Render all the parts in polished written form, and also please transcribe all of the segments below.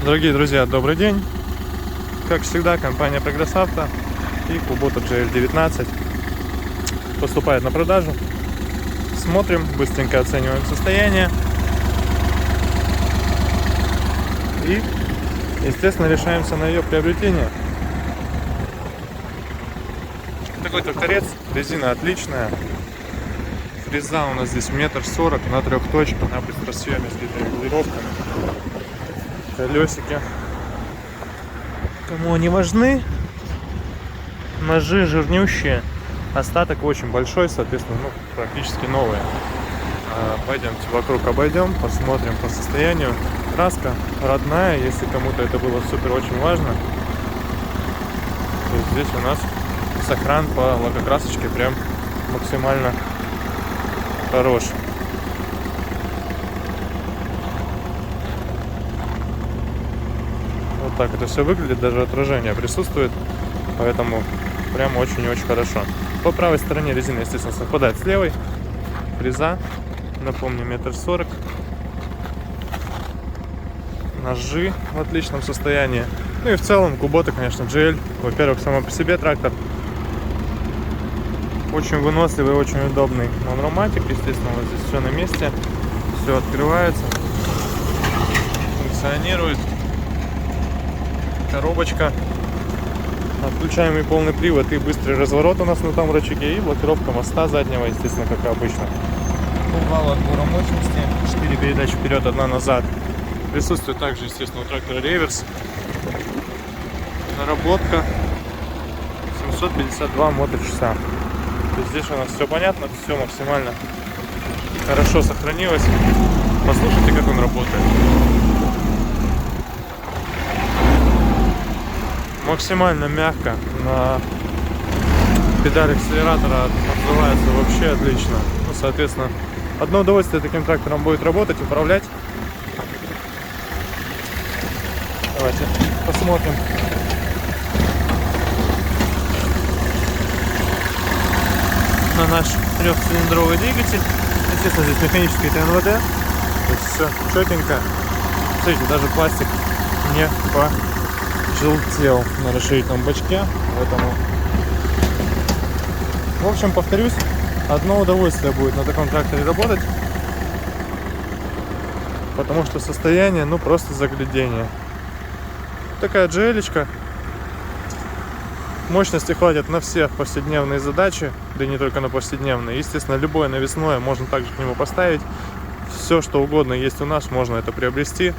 Дорогие друзья, добрый день! Как всегда, компания Progress Auto и Kubota GL19 поступает на продажу. Смотрим, быстренько оцениваем состояние и, естественно, решаемся на ее приобретение. Такой тракторец, резина отличная. Фреза у нас здесь 1,40 м на 3 точках, на быстросъеме с регулировками. Колесики кому они важны. Ножи жирнющие. Остаток очень большой, соответственно, практически новые. Пойдемте вокруг обойдем, посмотрим по состоянию. Краска родная, если кому-то это было супер очень важно, то здесь у нас сохран по лакокрасочке прям максимально хорош. Вот так это все выглядит, даже отражение присутствует, поэтому прям очень-очень хорошо. По правой стороне резина, естественно, совпадает с левой. Фреза, напомню, 1,40 м. Ножи в отличном состоянии. Ну и в целом Kubota, конечно, GL. Во-первых, сама по себе трактор очень выносливый, очень удобный. Монроматик, естественно, вот здесь все на месте, все открывается, функционирует. Коробочка, отключаемый полный привод и быстрый разворот у нас на том рычаге, и блокировка моста заднего, естественно, как обычно. Вал отбора мощности, 4 передачи вперед, 1 назад. Присутствует также, естественно, у трактора реверс. Наработка 752 моточаса. То есть здесь у нас все понятно, все максимально хорошо сохранилось. Послушайте, как он работает. Максимально мягко, на педаль акселератора отзывается вообще отлично. Ну, соответственно, одно удовольствие таким трактором будет работать, управлять. Давайте посмотрим. На наш 3-цилиндровый двигатель. Естественно, здесь механический ТНВД. То есть все четенько. Смотрите, даже пластик не пожелтел на расширительном бачке. Поэтому, в общем, повторюсь, одно удовольствие будет на таком тракторе работать. Потому что состояние, просто заглядение. Такая GL-очка. Мощности хватит на все повседневные задачи, да и не только на повседневные. Естественно, любое навесное можно также к нему поставить. Все, что угодно есть у нас, можно это приобрести.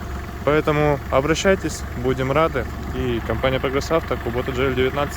Поэтому обращайтесь, будем рады. И компания Progress Auto, Kubota GL19.